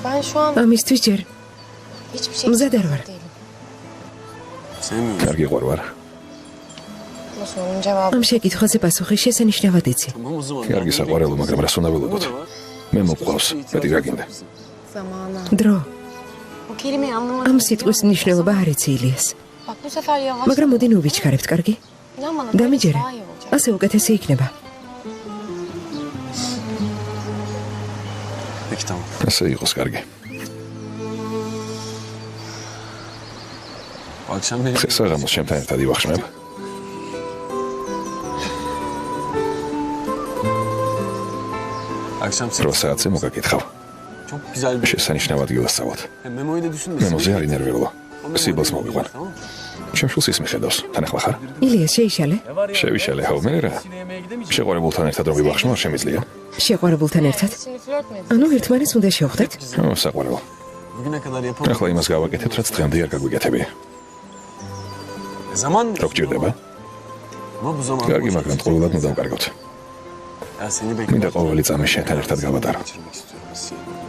Ben şu an ამისთვის ჯერ hiçbir şey mzad için var. değilim. კარგი ყვარვარ. Bu sorunun cevabı ამ შეკითხვაზე პასუხი შესანიშნავად იცი. კარგი საყვარელო, მაგრამ რას უნდა ველოდოთ? მე მოყვავს, მეტი რა გინდა? zamanı. დრო. O kelimeyi anlamadım. ამ სიტყვის მნიშვნელობა არ იცი ილიას. Bak bu sefer yavaş. მაგრამ მოდი ნუ ვიჩქარებთ, კარგი? İnan bana böyle დამიჯერე. daha iyi olacak. ასე უკეთესი იქნება. Peki tamam. ასე იყოს კარგი. Akşam benim... საღამოს ჩემთან ერთად ივახშმებ. Akşam 8 საათზე მოგაკითხავ. çok güzel bir... შესანიშნავ ადგილას წავალთ. Memo'yu da düşün de... მემოზე არ ინერვიულო. სიბილს მოვიყვან. Tamam mı? ჩემ შულს ის მიხედავს. თან ახლა ხარ? ილიას შეიშალე. შევიშალე ხო მე რა? შეყვარებულთან ერთად რომ ვივახშმო არ შემიძლია? შეყვარებულთან ერთად. Şimdi flört mü ediyorsun? ანუ ერთმანეთს უნდა შევხვდეთ. ო, საყვარელო. Bugüne kadar yapamadım. ახლა იმას გავაკეთებ, რაც დღემდე არ გაგვიკეთებია. Zaman... რო გჭირდება? Ama bu zaman... კარგი, მაგრამ ყოველად მუდამ კარგავთ. Ya seni მინდა bekliyorum. ყოველი წამი შენთან ერთად გავატარო. Geçirmek istiyorum.